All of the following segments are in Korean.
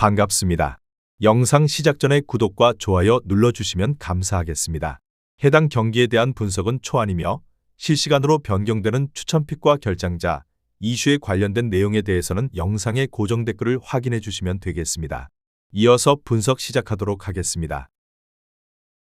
반갑습니다. 영상 시작 전에 구독과 좋아요 눌러주시면 감사하겠습니다. 해당 경기에 대한 분석은 초안이며 실시간으로 변경되는 추천픽과 결장자, 이슈에 관련된 내용에 대해서는 영상의 고정 댓글을 확인해 주시면 되겠습니다. 이어서 분석 시작하도록 하겠습니다.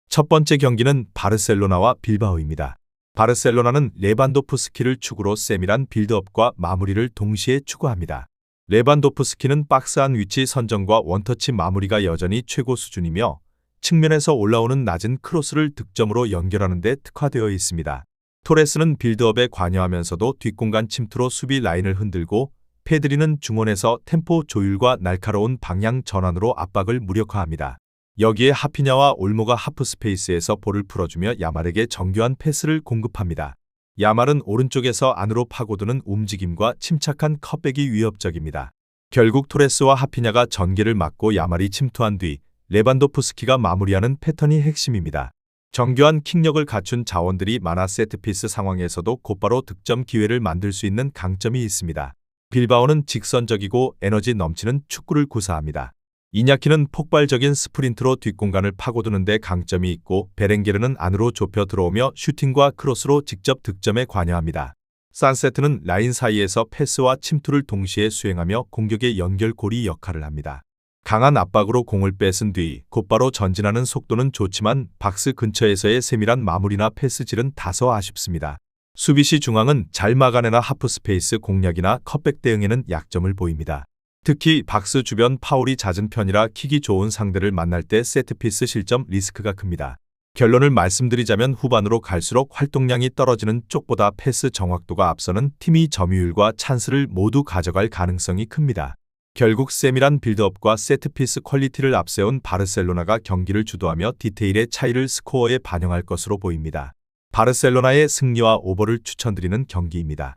첫 번째 경기는 바르셀로나와 빌바오입니다. 바르셀로나는 레반도프스키를 축으로 세밀한 빌드업과 마무리를 동시에 추구합니다. 레반도프스키는 박스 안 위치 선정과 원터치 마무리가 여전히 최고 수준이며 측면에서 올라오는 낮은 크로스를 득점으로 연결하는 데 특화되어 있습니다. 토레스는 빌드업에 관여하면서도 뒷공간 침투로 수비 라인을 흔들고 페드리는 중원에서 템포 조율과 날카로운 방향 전환으로 압박을 무력화합니다. 여기에 하피냐와 올모가 하프 스페이스에서 볼을 풀어주며 야말에게 정교한 패스를 공급합니다. 야말은 오른쪽에서 안으로 파고드는 움직임과 침착한 컷백이 위협적입니다. 결국 토레스와 하피냐가 전개를 막고 야말이 침투한 뒤 레반도프스키가 마무리하는 패턴이 핵심입니다. 정교한 킥력을 갖춘 자원들이 많아 세트피스 상황에서도 곧바로 득점 기회를 만들 수 있는 강점이 있습니다. 빌바오는 직선적이고 에너지 넘치는 축구를 구사합니다. 이냐키는 폭발적인 스프린트로 뒷공간을 파고드는 데 강점이 있고 베렌게르는 안으로 좁혀 들어오며 슈팅과 크로스로 직접 득점에 관여합니다. 산세트는 라인 사이에서 패스와 침투를 동시에 수행하며 공격의 연결고리 역할을 합니다. 강한 압박으로 공을 뺏은 뒤 곧바로 전진하는 속도는 좋지만 박스 근처에서의 세밀한 마무리나 패스질은 다소 아쉽습니다. 수비시 중앙은 잘 막아내나 하프스페이스 공략이나 컷백 대응에는 약점을 보입니다. 특히 박스 주변 파울이 잦은 편이라 킥이 좋은 상대를 만날 때 세트피스 실점 리스크가 큽니다. 결론을 말씀드리자면 후반으로 갈수록 활동량이 떨어지는 쪽보다 패스 정확도가 앞서는 팀이 점유율과 찬스를 모두 가져갈 가능성이 큽니다. 결국 세밀한 빌드업과 세트피스 퀄리티를 앞세운 바르셀로나가 경기를 주도하며 디테일의 차이를 스코어에 반영할 것으로 보입니다. 바르셀로나의 승리와 오버를 추천드리는 경기입니다.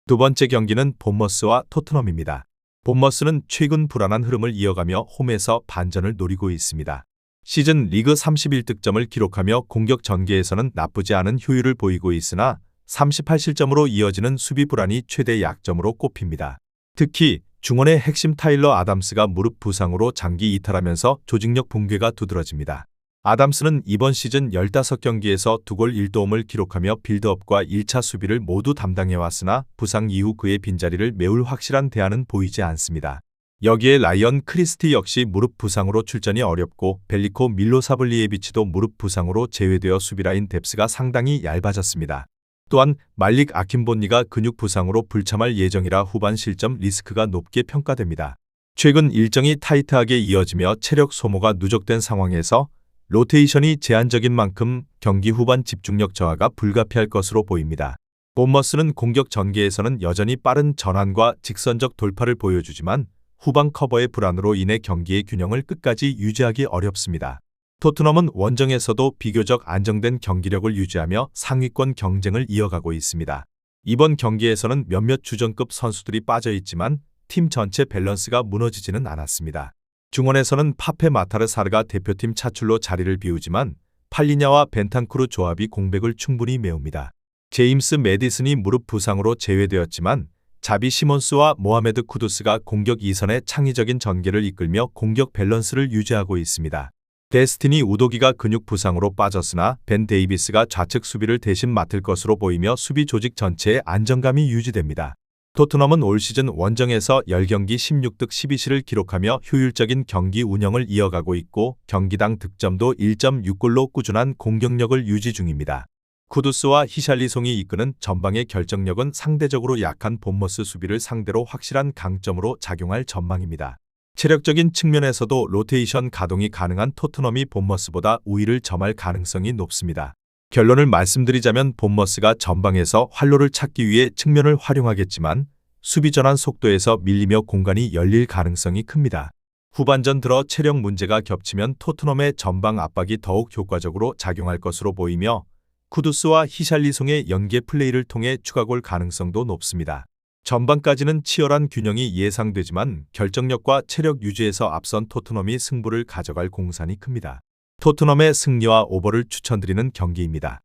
두 번째 경기는 본머스와 토트넘입니다. 본머스는 최근 불안한 흐름을 이어가며 홈에서 반전을 노리고 있습니다. 시즌 리그 31득점을 기록하며 공격 전개에서는 나쁘지 않은 효율을 보이고 있으나 38실점으로 이어지는 수비 불안이 최대 약점으로 꼽힙니다. 특히 중원의 핵심 타일러 아담스가 무릎 부상으로 장기 이탈하면서 조직력 붕괴가 두드러집니다. 아담스는 이번 시즌 15경기에서 2골 1도움을 기록하며 빌드업과 1차 수비를 모두 담당해왔으나 부상 이후 그의 빈자리를 메울 확실한 대안은 보이지 않습니다. 여기에 라이언 크리스티 역시 무릎 부상으로 출전이 어렵고 벨리코 밀로사블리에비치도 무릎 부상으로 제외되어 수비라인 뎁스가 상당히 얇아졌습니다. 또한 말릭 아킨본니가 근육 부상으로 불참할 예정이라 후반 실점 리스크가 높게 평가됩니다. 최근 일정이 타이트하게 이어지며 체력 소모가 누적된 상황에서 로테이션이 제한적인 만큼 경기 후반 집중력 저하가 불가피할 것으로 보입니다. 본머스는 공격 전개에서는 여전히 빠른 전환과 직선적 돌파를 보여주지만 후방 커버의 불안으로 인해 경기의 균형을 끝까지 유지하기 어렵습니다. 토트넘은 원정에서도 비교적 안정된 경기력을 유지하며 상위권 경쟁을 이어가고 있습니다. 이번 경기에서는 몇몇 주전급 선수들이 빠져 있지만 팀 전체 밸런스가 무너지지는 않았습니다. 중원에서는 파페 마타르사르가 대표팀 차출로 자리를 비우지만 팔리냐와 벤탄쿠르 조합이 공백을 충분히 메웁니다. 제임스 매디슨이 무릎 부상으로 제외되었지만 자비 시몬스와 모하메드 쿠두스가 공격 이선의 창의적인 전개를 이끌며 공격 밸런스를 유지하고 있습니다. 데스티니 우도기가 근육 부상으로 빠졌으나 벤 데이비스가 좌측 수비를 대신 맡을 것으로 보이며 수비 조직 전체의 안정감이 유지됩니다. 토트넘은 올 시즌 원정에서 10경기 16득 12실을 기록하며 효율적인 경기 운영을 이어가고 있고 경기당 득점도 1.6골로 꾸준한 공격력을 유지 중입니다. 쿠두스와 히샬리송이 이끄는 전방의 결정력은 상대적으로 약한 본머스 수비를 상대로 확실한 강점으로 작용할 전망입니다. 체력적인 측면에서도 로테이션 가동이 가능한 토트넘이 본머스보다 우위를 점할 가능성이 높습니다. 결론을 말씀드리자면 본머스가 전방에서 활로를 찾기 위해 측면을 활용하겠지만 수비 전환 속도에서 밀리며 공간이 열릴 가능성이 큽니다. 후반전 들어 체력 문제가 겹치면 토트넘의 전방 압박이 더욱 효과적으로 작용할 것으로 보이며 쿠두스와 히샬리송의 연계 플레이를 통해 추가골 가능성도 높습니다. 전반까지는 치열한 균형이 예상되지만 결정력과 체력 유지에서 앞선 토트넘이 승부를 가져갈 공산이 큽니다. 토트넘의 승리와 오버를 추천드리는 경기입니다.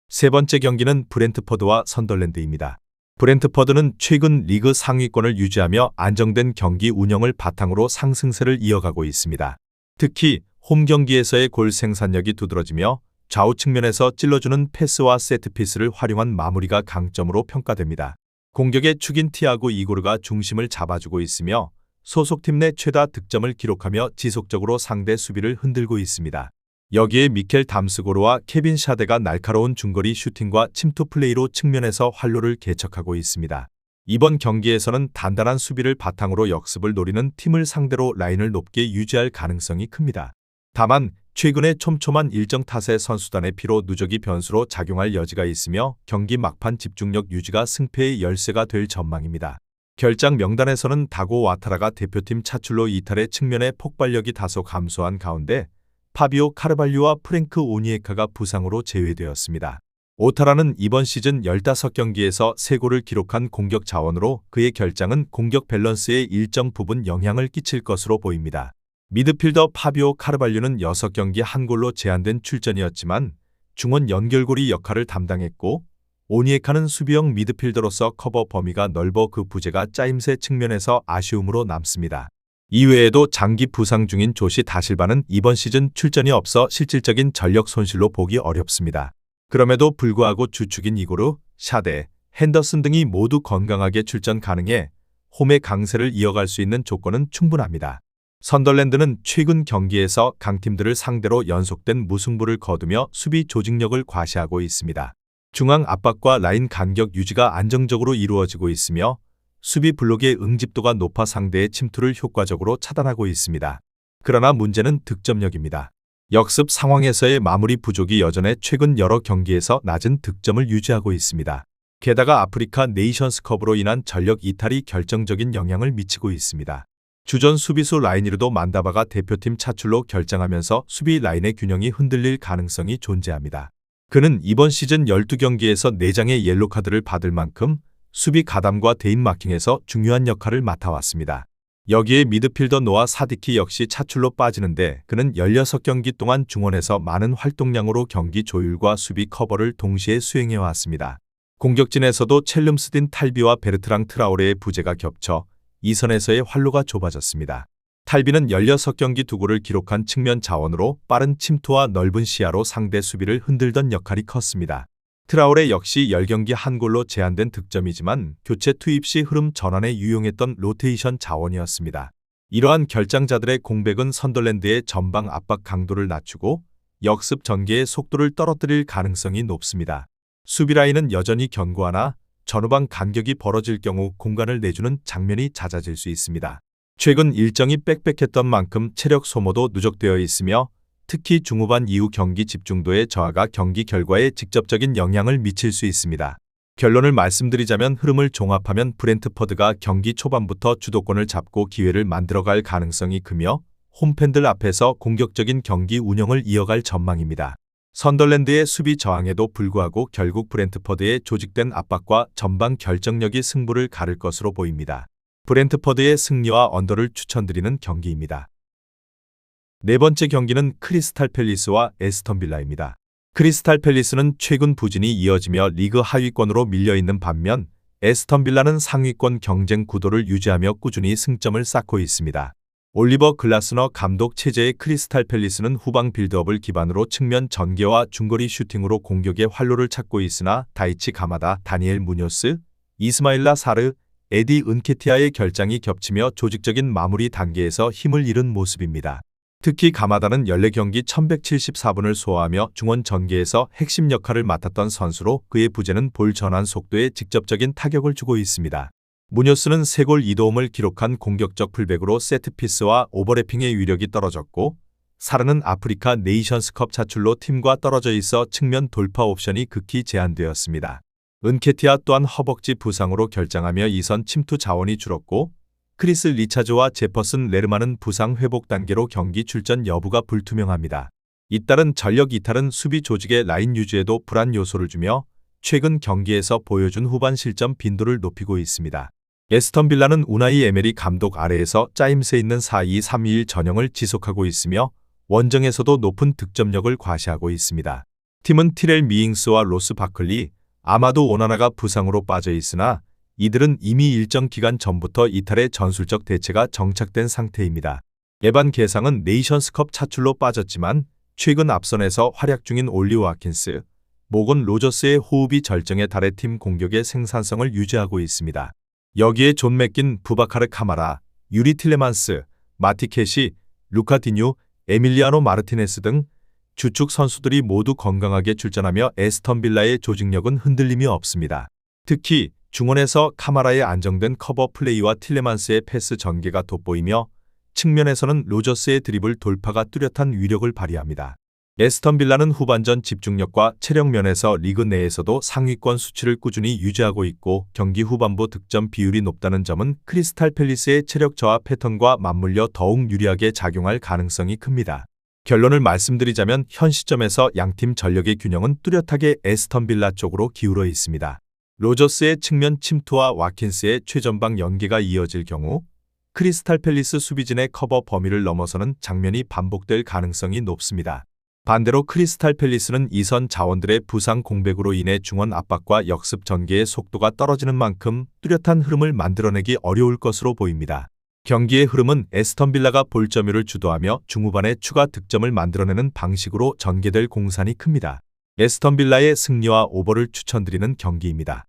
세 번째 경기는 브렌트퍼드와 선덜랜드입니다. 브렌트퍼드는 최근 리그 상위권을 유지하며 안정된 경기 운영을 바탕으로 상승세를 이어가고 있습니다. 특히 홈 경기에서의 골 생산력이 두드러지며 좌우 측면에서 찔러주는 패스와 세트피스를 활용한 마무리가 강점으로 평가됩니다. 공격의 축인 티아고 이고르가 중심을 잡아주고 있으며 소속팀 내 최다 득점을 기록하며 지속적으로 상대 수비를 흔들고 있습니다. 여기에 미켈 담스고르와 케빈 샤데가 날카로운 중거리 슈팅과 침투 플레이로 측면에서 활로를 개척하고 있습니다. 이번 경기에서는 단단한 수비를 바탕으로 역습을 노리는 팀을 상대로 라인을 높게 유지할 가능성이 큽니다. 다만 최근에 촘촘한 일정 탓에 선수단의 피로 누적이 변수로 작용할 여지가 있으며 경기 막판 집중력 유지가 승패의 열쇠가 될 전망입니다. 결장 명단에서는 다고 와타라가 대표팀 차출로 이탈의 측면에 폭발력이 다소 감소한 가운데 파비오 카르발류와 프랭크 오니에카가 부상으로 제외되었습니다. 오타라는 이번 시즌 15경기에서 3골을 기록한 공격 자원으로 그의 결장은 공격 밸런스에 일정 부분 영향을 끼칠 것으로 보입니다. 미드필더 파비오 카르발류는 6경기 1골로 제한된 출전이었지만 중원 연결고리 역할을 담당했고 오니에카는 수비형 미드필더로서 커버 범위가 넓어 그 부재가 짜임새 측면에서 아쉬움으로 남습니다. 이외에도 장기 부상 중인 조시 다실바는 이번 시즌 출전이 없어 실질적인 전력 손실로 보기 어렵습니다. 그럼에도 불구하고 주축인 이고르, 샤데, 핸더슨 등이 모두 건강하게 출전 가능해 홈의 강세를 이어갈 수 있는 조건은 충분합니다. 선덜랜드는 최근 경기에서 강팀들을 상대로 연속된 무승부를 거두며 수비 조직력을 과시하고 있습니다. 중앙 압박과 라인 간격 유지가 안정적으로 이루어지고 있으며 수비 블록의 응집도가 높아 상대의 침투를 효과적으로 차단하고 있습니다. 그러나 문제는 득점력입니다. 역습 상황에서의 마무리 부족이 여전해 최근 여러 경기에서 낮은 득점을 유지하고 있습니다. 게다가 아프리카 네이션스컵으로 인한 전력 이탈이 결정적인 영향을 미치고 있습니다. 주전 수비수 라이니르도 만다바가 대표팀 차출로 결장하면서 수비 라인의 균형이 흔들릴 가능성이 존재합니다. 그는 이번 시즌 12경기에서 4장의 옐로카드를 받을 만큼 수비 가담과 대인 마킹에서 중요한 역할을 맡아왔습니다. 여기에 미드필더 노아 사디키 역시 차출로 빠지는데 그는 16경기 동안 중원에서 많은 활동량으로 경기 조율과 수비 커버를 동시에 수행해왔습니다. 공격진에서도 첼름스딘 탈비와 베르트랑 트라오레의 부재가 겹쳐 이 선에서의 활로가 좁아졌습니다. 탈비는 16경기 2골을 기록한 측면 자원으로 빠른 침투와 넓은 시야로 상대 수비를 흔들던 역할이 컸습니다. 트라오레 역시 10경기 1골로 제한된 득점이지만 교체 투입 시 흐름 전환에 유용했던 로테이션 자원이었습니다. 이러한 결장자들의 공백은 선덜랜드의 전방 압박 강도를 낮추고 역습 전개의 속도를 떨어뜨릴 가능성이 높습니다. 수비 라인은 여전히 견고하나 전후방 간격이 벌어질 경우 공간을 내주는 장면이 잦아질 수 있습니다. 최근 일정이 빽빽했던 만큼 체력 소모도 누적되어 있으며 특히 중후반 이후 경기 집중도의 저하가 경기 결과에 직접적인 영향을 미칠 수 있습니다. 결론을 말씀드리자면 흐름을 종합하면 브렌트퍼드가 경기 초반부터 주도권을 잡고 기회를 만들어갈 가능성이 크며 홈팬들 앞에서 공격적인 경기 운영을 이어갈 전망입니다. 선덜랜드의 수비 저항에도 불구하고 결국 브렌트퍼드의 조직된 압박과 전방 결정력이 승부를 가를 것으로 보입니다. 브렌트퍼드의 승리와 언더를 추천드리는 경기입니다. 네 번째 경기는 크리스탈 팰리스와 에스턴 빌라입니다. 크리스탈 팰리스는 최근 부진이 이어지며 리그 하위권으로 밀려있는 반면 에스턴 빌라는 상위권 경쟁 구도를 유지하며 꾸준히 승점을 쌓고 있습니다. 올리버 글라스너 감독 체제의 크리스탈 팰리스는 후방 빌드업을 기반으로 측면 전개와 중거리 슈팅으로 공격의 활로를 찾고 있으나 다이치 가마다, 다니엘 무뇨스, 이스마일라 사르, 에디 은케티아의 결장이 겹치며 조직적인 마무리 단계에서 힘을 잃은 모습입니다. 특히 가마다는 14경기 1174분을 소화하며 중원 전개에서 핵심 역할을 맡았던 선수로 그의 부재는 볼 전환 속도에 직접적인 타격을 주고 있습니다. 무뇨스는 3골 2도움을 기록한 공격적 풀백으로 세트피스와 오버래핑의 위력이 떨어졌고 사르는 아프리카 네이션스컵 차출로 팀과 떨어져 있어 측면 돌파 옵션이 극히 제한되었습니다. 은케티아 또한 허벅지 부상으로 결장하며 2선 침투 자원이 줄었고 크리스 리차즈와 제퍼슨 레르만은 부상 회복 단계로 경기 출전 여부가 불투명합니다. 잇따른 전력 이탈은 수비 조직의 라인 유지에도 불안 요소를 주며 최근 경기에서 보여준 후반 실점 빈도를 높이고 있습니다. 에스턴 빌라는 우나이 에메리 감독 아래에서 짜임새 있는 4-2-3-2-1 전형을 지속하고 있으며 원정에서도 높은 득점력을 과시하고 있습니다. 팀은 티렐 미잉스와 로스 바클리, 아마도 오나나가 부상으로 빠져 있으나 이들은 이미 일정 기간 전부터 이탈의 전술적 대체가 정착된 상태입니다. 에반 계상은 네이션스컵 차출로 빠졌지만 최근 앞선에서 활약 중인 올리 와킨스, 모건 로저스의 호흡이 절정에 달해 팀 공격의 생산성을 유지하고 있습니다. 여기에 존 맥긴, 부바카르 카마라, 유리 틸레만스, 마티 캐시, 루카 디뉴, 에밀리아노 마르티네스 등 주축 선수들이 모두 건강하게 출전하며 에스턴 빌라의 조직력은 흔들림이 없습니다. 특히 중원에서 카마라의 안정된 커버 플레이와 틸레만스의 패스 전개가 돋보이며 측면에서는 로저스의 드리블 돌파가 뚜렷한 위력을 발휘합니다. 에스턴 빌라는 후반전 집중력과 체력 면에서 리그 내에서도 상위권 수치를 꾸준히 유지하고 있고 경기 후반부 득점 비율이 높다는 점은 크리스탈 팰리스의 체력 저하 패턴과 맞물려 더욱 유리하게 작용할 가능성이 큽니다. 결론을 말씀드리자면 현 시점에서 양팀 전력의 균형은 뚜렷하게 에스턴 빌라 쪽으로 기울어 있습니다. 로저스의 측면 침투와 와킨스의 최전방 연계가 이어질 경우 크리스탈 팰리스 수비진의 커버 범위를 넘어서는 장면이 반복될 가능성이 높습니다. 반대로 크리스탈 팰리스는 이선 자원들의 부상 공백으로 인해 중원 압박과 역습 전개의 속도가 떨어지는 만큼 뚜렷한 흐름을 만들어내기 어려울 것으로 보입니다. 경기의 흐름은 에스턴 빌라가 볼 점유를 주도하며 중후반에 추가 득점을 만들어내는 방식으로 전개될 공산이 큽니다. 에스턴 빌라의 승리와 오버를 추천드리는 경기입니다.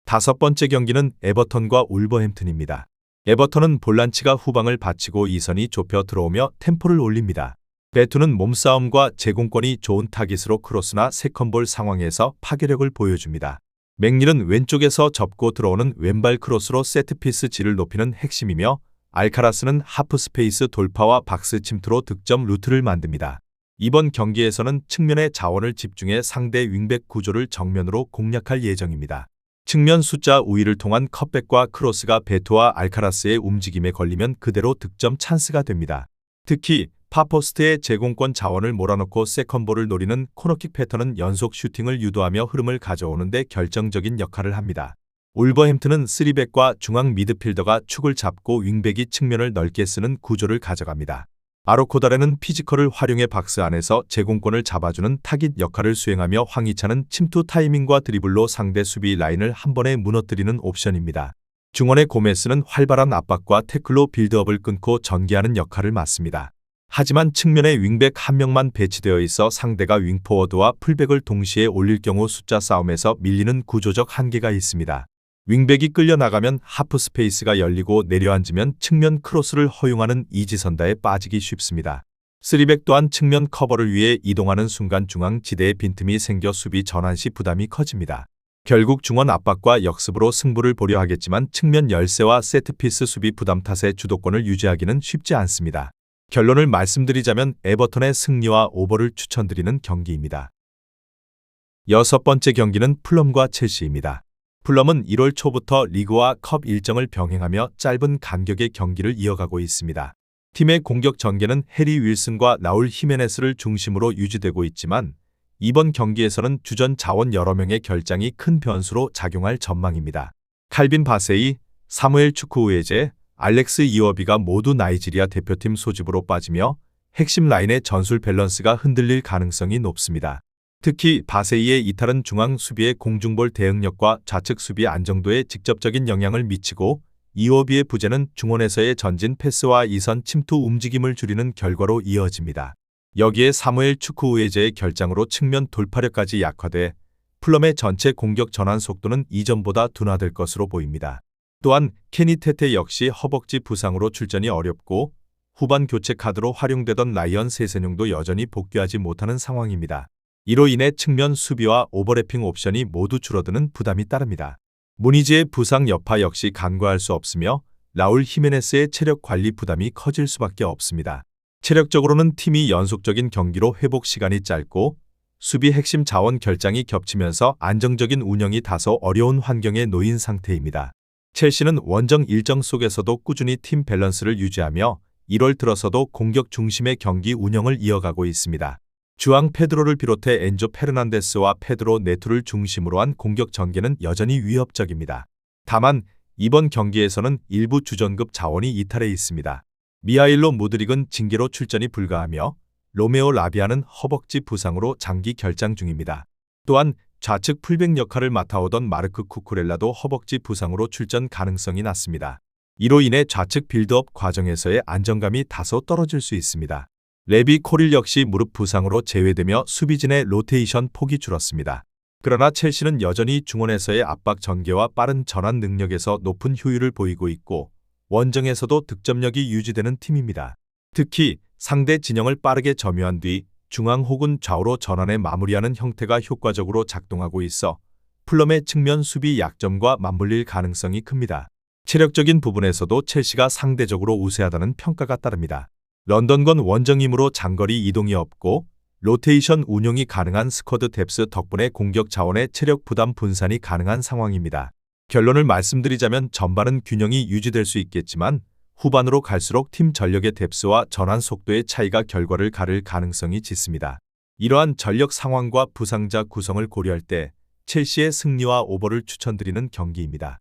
다섯 번째 경기는 에버턴과 울버햄튼입니다. 에버턴은 볼란치가 후방을 바치고 이선이 좁혀 들어오며 템포를 올립니다. 베투는 몸싸움과 제공권이 좋은 타깃으로 크로스나 세컨볼 상황에서 파괴력을 보여줍니다. 맥닐은 왼쪽에서 접고 들어오는 왼발 크로스로 세트피스 질을 높이는 핵심이며 알카라스는 하프 스페이스 돌파와 박스 침투로 득점 루트를 만듭니다. 이번 경기에서는 측면의 자원을 집중해 상대 윙백 구조를 정면으로 공략할 예정입니다. 측면 숫자 우위를 통한 컷백과 크로스가 베투와 알카라스의 움직임에 걸리면 그대로 득점 찬스가 됩니다. 특히 파포스트의 제공권 자원을 몰아넣고 세컨볼을 노리는 코너킥 패턴은 연속 슈팅을 유도하며 흐름을 가져오는 데 결정적인 역할을 합니다. 울버햄튼은 3백과 중앙 미드필더가 축을 잡고 윙백이 측면을 넓게 쓰는 구조를 가져갑니다. 아로코다레는 피지컬을 활용해 박스 안에서 제공권을 잡아주는 타깃 역할을 수행하며 황희찬은 침투 타이밍과 드리블로 상대 수비 라인을 한 번에 무너뜨리는 옵션입니다. 중원의 고메스는 활발한 압박과 태클로 빌드업을 끊고 전개하는 역할을 맡습니다. 하지만 측면에 윙백 한 명만 배치되어 있어 상대가 윙포워드와 풀백을 동시에 올릴 경우 숫자 싸움에서 밀리는 구조적 한계가 있습니다. 윙백이 끌려나가면 하프 스페이스가 열리고 내려앉으면 측면 크로스를 허용하는 이지선다에 빠지기 쉽습니다. 3백 또한 측면 커버를 위해 이동하는 순간 중앙 지대에 빈틈이 생겨 수비 전환 시 부담이 커집니다. 결국 중원 압박과 역습으로 승부를 보려 하겠지만 측면 열세와 세트피스 수비 부담 탓에 주도권을 유지하기는 쉽지 않습니다. 결론을 말씀드리자면 에버턴의 승리와 오버를 추천드리는 경기입니다. 여섯 번째 경기는 풀럼과 첼시입니다. 풀럼은 1월 초부터 리그와 컵 일정을 병행하며 짧은 간격의 경기를 이어가고 있습니다. 팀의 공격 전개는 해리 윌슨과 라울 히메네스를 중심으로 유지되고 있지만 이번 경기에서는 주전 자원 여러 명의 결장이 큰 변수로 작용할 전망입니다. 칼빈 바세이, 사무엘 추크우에제, 알렉스 이워비가 모두 나이지리아 대표팀 소집으로 빠지며 핵심 라인의 전술 밸런스가 흔들릴 가능성이 높습니다. 특히 바세이의 이탈은 중앙 수비의 공중볼 대응력과 좌측 수비 안정도에 직접적인 영향을 미치고 이워비의 부재는 중원에서의 전진 패스와 이선 침투 움직임을 줄이는 결과로 이어집니다. 여기에 사무엘 추크우에제의 결장으로 측면 돌파력까지 약화돼 풀럼의 전체 공격 전환 속도는 이전보다 둔화될 것으로 보입니다. 또한 케니 테테 역시 허벅지 부상으로 출전이 어렵고 후반 교체 카드로 활용되던 라이언 세세뇽도 여전히 복귀하지 못하는 상황입니다. 이로 인해 측면 수비와 오버래핑 옵션이 모두 줄어드는 부담이 따릅니다. 무니지의 부상 여파 역시 간과할 수 없으며 라울 히메네스의 체력 관리 부담이 커질 수밖에 없습니다. 체력적으로는 팀이 연속적인 경기로 회복 시간이 짧고 수비 핵심 자원 결장이 겹치면서 안정적인 운영이 다소 어려운 환경에 놓인 상태입니다. 첼시는 원정 일정 속에서도 꾸준히 팀 밸런스를 유지하며 1월 들어서도 공격 중심의 경기 운영을 이어가고 있습니다. 주앙 페드로를 비롯해 엔조 페르난데스와 페드로 네투를 중심으로 한 공격 전개는 여전히 위협적입니다. 다만 이번 경기에서는 일부 주전급 자원이 이탈해 있습니다. 미하일로 무드릭은 징계로 출전이 불가하며 로메오 라비아는 허벅지 부상으로 장기 결장 중입니다. 또한 좌측 풀백 역할을 맡아오던 마르크 쿠쿠렐라도 허벅지 부상으로 출전 가능성이 낮습니다. 이로 인해 좌측 빌드업 과정에서의 안정감이 다소 떨어질 수 있습니다. 레비 코릴 역시 무릎 부상으로 제외되며 수비진의 로테이션 폭이 줄었습니다. 그러나 첼시는 여전히 중원에서의 압박 전개와 빠른 전환 능력에서 높은 효율을 보이고 있고 원정에서도 득점력이 유지되는 팀입니다. 특히 상대 진영을 빠르게 점유한 뒤 중앙 혹은 좌우로 전환해 마무리하는 형태가 효과적으로 작동하고 있어 풀럼의 측면 수비 약점과 맞물릴 가능성이 큽니다. 체력적인 부분에서도 첼시가 상대적으로 우세하다는 평가가 따릅니다. 런던건 원정이므로 장거리 이동이 없고 로테이션 운용이 가능한 스쿼드 뎁스 덕분에 공격 자원의 체력 부담 분산이 가능한 상황입니다. 결론을 말씀드리자면 전반은 균형이 유지될 수 있겠지만 후반으로 갈수록 팀 전력의 뎁스와 전환 속도의 차이가 결과를 가를 가능성이 짙습니다. 이러한 전력 상황과 부상자 구성을 고려할 때 첼시의 승리와 오버를 추천드리는 경기입니다.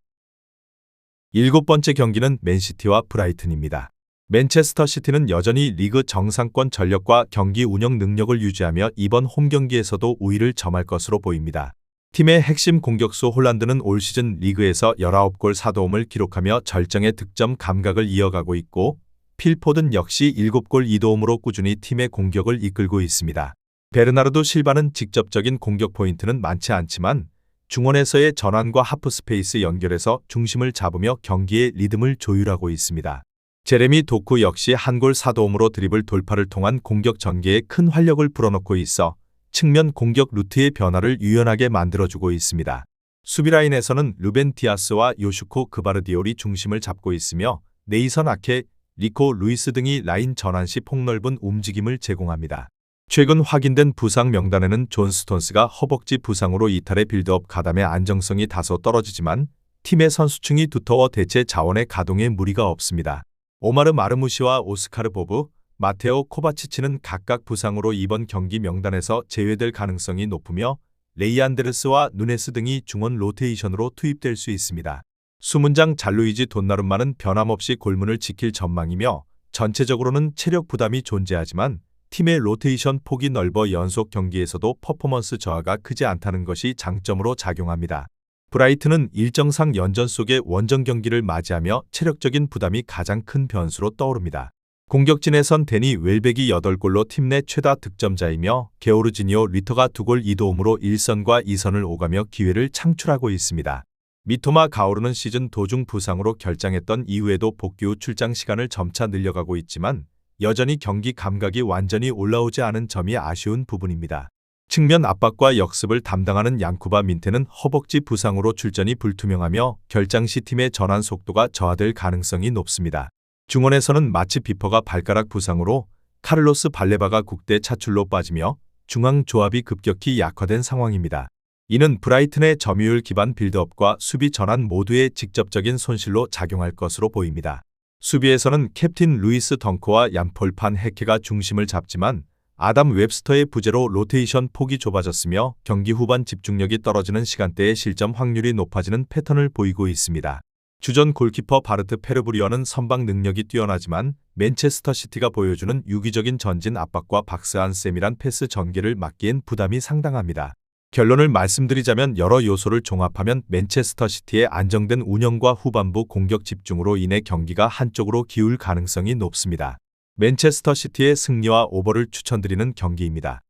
7번째 경기는 맨시티와 브라이튼입니다. 맨체스터 시티는 여전히 리그 정상권 전력과 경기 운영 능력을 유지하며 이번 홈경기에서도 우위를 점할 것으로 보입니다. 팀의 핵심 공격수 홀란드는 올 시즌 리그에서 19골 4도움을 기록하며 절정의 득점 감각을 이어가고 있고 필포든 역시 7골 2도움으로 꾸준히 팀의 공격을 이끌고 있습니다. 베르나르도 실바는 직접적인 공격 포인트는 많지 않지만 중원에서의 전환과 하프 스페이스 연결해서 중심을 잡으며 경기의 리듬을 조율하고 있습니다. 제레미 도쿠 역시 1골 4도움으로 드리블 돌파를 통한 공격 전개에 큰 활력을 불어넣고 있어 측면 공격 루트의 변화를 유연하게 만들어주고 있습니다. 수비라인에서는 루벤 디아스와 요슈코 그바르디올이 중심을 잡고 있으며 네이선 아케, 리코 루이스 등이 라인 전환 시 폭넓은 움직임을 제공합니다. 최근 확인된 부상 명단에는 존 스톤스가 허벅지 부상으로 이탈해 빌드업 가담의 안정성이 다소 떨어지지만 팀의 선수층이 두터워 대체 자원의 가동에 무리가 없습니다. 오마르 마르무시와 오스카르 보브, 마테오 코바치치는 각각 부상으로 이번 경기 명단에서 제외될 가능성이 높으며 레이 안데르스와 누네스 등이 중원 로테이션으로 투입될 수 있습니다. 수문장 잘루이지 돈나룸마는 변함없이 골문을 지킬 전망이며 전체적으로는 체력 부담이 존재하지만 팀의 로테이션 폭이 넓어 연속 경기에서도 퍼포먼스 저하가 크지 않다는 것이 장점으로 작용합니다. 브라이튼은 일정상 연전 속의 원정 경기를 맞이하며 체력적인 부담이 가장 큰 변수로 떠오릅니다. 공격진에선 데니 웰백이 8골로 팀 내 최다 득점자이며 게오르지니오 리터가 2골 2도움으로 1선과 2선을 오가며 기회를 창출하고 있습니다. 미토마 가오르는 시즌 도중 부상으로 결장했던 이후에도 복귀 후 출장 시간을 점차 늘려가고 있지만 여전히 경기 감각이 완전히 올라오지 않은 점이 아쉬운 부분입니다. 측면 압박과 역습을 담당하는 양쿠바 민테는 허벅지 부상으로 출전이 불투명하며 결장 시 팀의 전환 속도가 저하될 가능성이 높습니다. 중원에서는 마치 비퍼가 발가락 부상으로 카를로스 발레바가 국대 차출로 빠지며 중앙 조합이 급격히 약화된 상황입니다. 이는 브라이튼의 점유율 기반 빌드업과 수비 전환 모두의 직접적인 손실로 작용할 것으로 보입니다. 수비에서는 캡틴 루이스 덩크와 얀폴 판 헤케가 중심을 잡지만 아담 웹스터의 부재로 로테이션 폭이 좁아졌으며 경기 후반 집중력이 떨어지는 시간대에 실점 확률이 높아지는 패턴을 보이고 있습니다. 주전 골키퍼 바르트 페르브리어는 선방 능력이 뛰어나지만 맨체스터 시티가 보여주는 유기적인 전진 압박과 박스 안 세밀한 패스 전개를 막기엔 부담이 상당합니다. 결론을 말씀드리자면 여러 요소를 종합하면 맨체스터 시티의 안정된 운영과 후반부 공격 집중으로 인해 경기가 한쪽으로 기울 가능성이 높습니다. 맨체스터 시티의 승리와 오버를 추천드리는 경기입니다.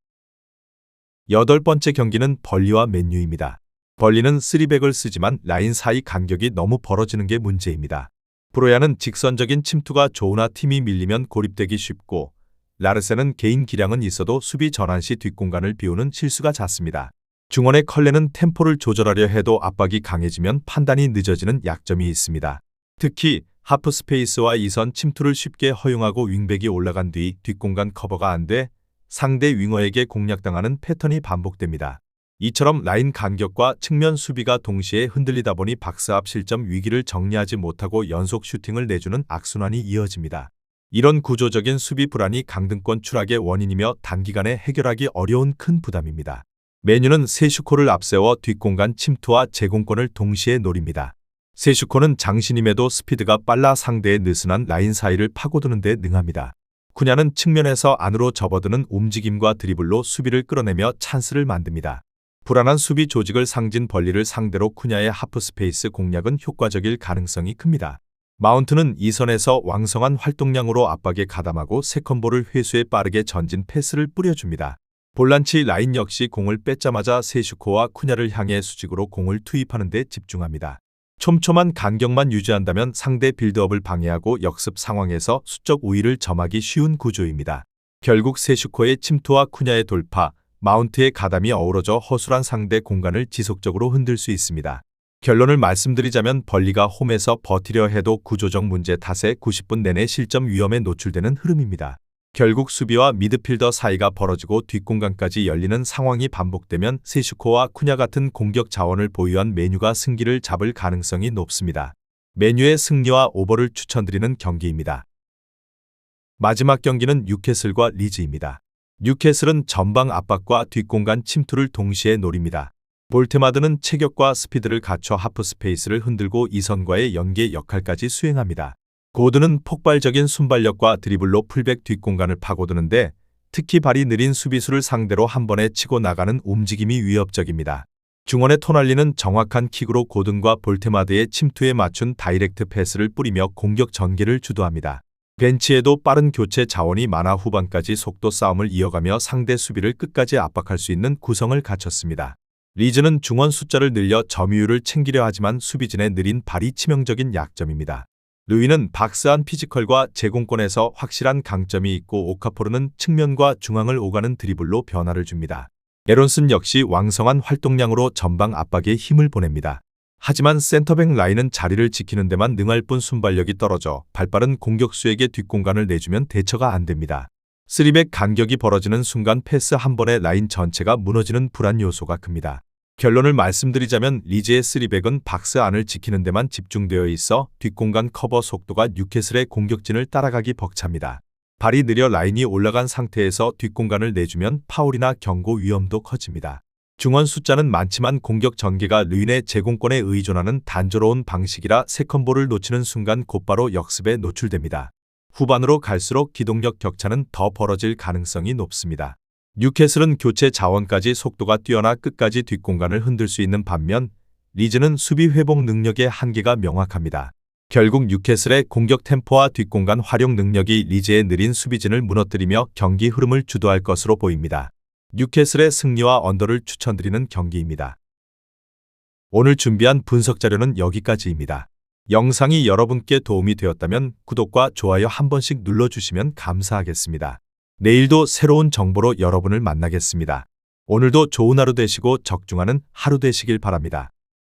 8번째 경기는 벌리와 맨유입니다. 벌리는 3백을 쓰지만 라인 사이 간격이 너무 벌어지는 게 문제입니다. 브로야는 직선적인 침투가 좋으나 팀이 밀리면 고립되기 쉽고 라르센은 개인 기량은 있어도 수비 전환 시 뒷공간을 비우는 실수가 잦습니다. 중원의 컬레는 템포를 조절하려 해도 압박이 강해지면 판단이 늦어지는 약점이 있습니다. 특히 하프 스페이스와 이선 침투를 쉽게 허용하고 윙백이 올라간 뒤 뒷공간 커버가 안 돼 상대 윙어에게 공략당하는 패턴이 반복됩니다. 이처럼 라인 간격과 측면 수비가 동시에 흔들리다 보니 박스 앞 실점 위기를 정리하지 못하고 연속 슈팅을 내주는 악순환이 이어집니다. 이런 구조적인 수비 불안이 강등권 추락의 원인이며 단기간에 해결하기 어려운 큰 부담입니다. 맨유는 세슈코를 앞세워 뒷공간 침투와 제공권을 동시에 노립니다. 세슈코는 장신임에도 스피드가 빨라 상대의 느슨한 라인 사이를 파고드는 데 능합니다. 쿠냐는 측면에서 안으로 접어드는 움직임과 드리블로 수비를 끌어내며 찬스를 만듭니다. 불안한 수비 조직을 상진 벌리를 상대로 쿠냐의 하프스페이스 공략은 효과적일 가능성이 큽니다. 마운트는 이 선에서 왕성한 활동량으로 압박에 가담하고 세컨볼을 회수해 빠르게 전진 패스를 뿌려줍니다. 볼란치 라인 역시 공을 뺏자마자 세슈코와 쿠냐를 향해 수직으로 공을 투입하는 데 집중합니다. 촘촘한 간격만 유지한다면 상대 빌드업을 방해하고 역습 상황에서 수적 우위를 점하기 쉬운 구조입니다. 결국 세슈코의 침투와 쿠냐의 돌파, 마운트의 가담이 어우러져 허술한 상대 공간을 지속적으로 흔들 수 있습니다. 결론을 말씀드리자면 벌리가 홈에서 버티려 해도 구조적 문제 탓에 90분 내내 실점 위험에 노출되는 흐름입니다. 결국 수비와 미드필더 사이가 벌어지고 뒷공간까지 열리는 상황이 반복되면 세슈코와 쿠냐 같은 공격 자원을 보유한 메뉴가 승기를 잡을 가능성이 높습니다. 메뉴의 승리와 오버를 추천드리는 경기입니다. 마지막 경기는 뉴캐슬과 리즈입니다. 뉴캐슬은 전방 압박과 뒷공간 침투를 동시에 노립니다. 볼테마드는 체격과 스피드를 갖춰 하프스페이스를 흔들고 이선과의 연계 역할까지 수행합니다. 고드는 폭발적인 순발력과 드리블로 풀백 뒷공간을 파고드는데 특히 발이 느린 수비수를 상대로 한 번에 치고 나가는 움직임이 위협적입니다. 중원의 토날리는 정확한 킥으로 고든과 볼테마드의 침투에 맞춘 다이렉트 패스를 뿌리며 공격 전개를 주도합니다. 벤치에도 빠른 교체 자원이 많아 후반까지 속도 싸움을 이어가며 상대 수비를 끝까지 압박할 수 있는 구성을 갖췄습니다. 리즈는 중원 숫자를 늘려 점유율을 챙기려 하지만 수비진의 느린 발이 치명적인 약점입니다. 루이는 박스안 피지컬과 제공권에서 확실한 강점이 있고 오카포르는 측면과 중앙을 오가는 드리블로 변화를 줍니다. 에론슨 역시 왕성한 활동량으로 전방 압박에 힘을 보냅니다. 하지만 센터백 라인은 자리를 지키는 데만 능할 뿐 순발력이 떨어져 발빠른 공격수에게 뒷공간을 내주면 대처가 안 됩니다. 3백 간격이 벌어지는 순간 패스 한 번에 라인 전체가 무너지는 불안 요소가 큽니다. 결론을 말씀드리자면 리즈의 3백은 박스 안을 지키는 데만 집중되어 있어 뒷공간 커버 속도가 뉴캐슬의 공격진을 따라가기 벅찹니다. 발이 느려 라인이 올라간 상태에서 뒷공간을 내주면 파울이나 경고 위험도 커집니다. 중원 숫자는 많지만 공격 전개가 루인의 제공권에 의존하는 단조로운 방식이라 세컨볼을 놓치는 순간 곧바로 역습에 노출됩니다. 후반으로 갈수록 기동력 격차는 더 벌어질 가능성이 높습니다. 뉴캐슬은 교체 자원까지 속도가 뛰어나 끝까지 뒷공간을 흔들 수 있는 반면 리즈는 수비 회복 능력의 한계가 명확합니다. 결국 뉴캐슬의 공격 템포와 뒷공간 활용 능력이 리즈의 느린 수비진을 무너뜨리며 경기 흐름을 주도할 것으로 보입니다. 뉴캐슬의 승리와 언더를 추천드리는 경기입니다. 오늘 준비한 분석 자료는 여기까지입니다. 영상이 여러분께 도움이 되었다면 구독과 좋아요 한 번씩 눌러주시면 감사하겠습니다. 내일도 새로운 정보로 여러분을 만나겠습니다. 오늘도 좋은 하루 되시고 적중하는 하루 되시길 바랍니다.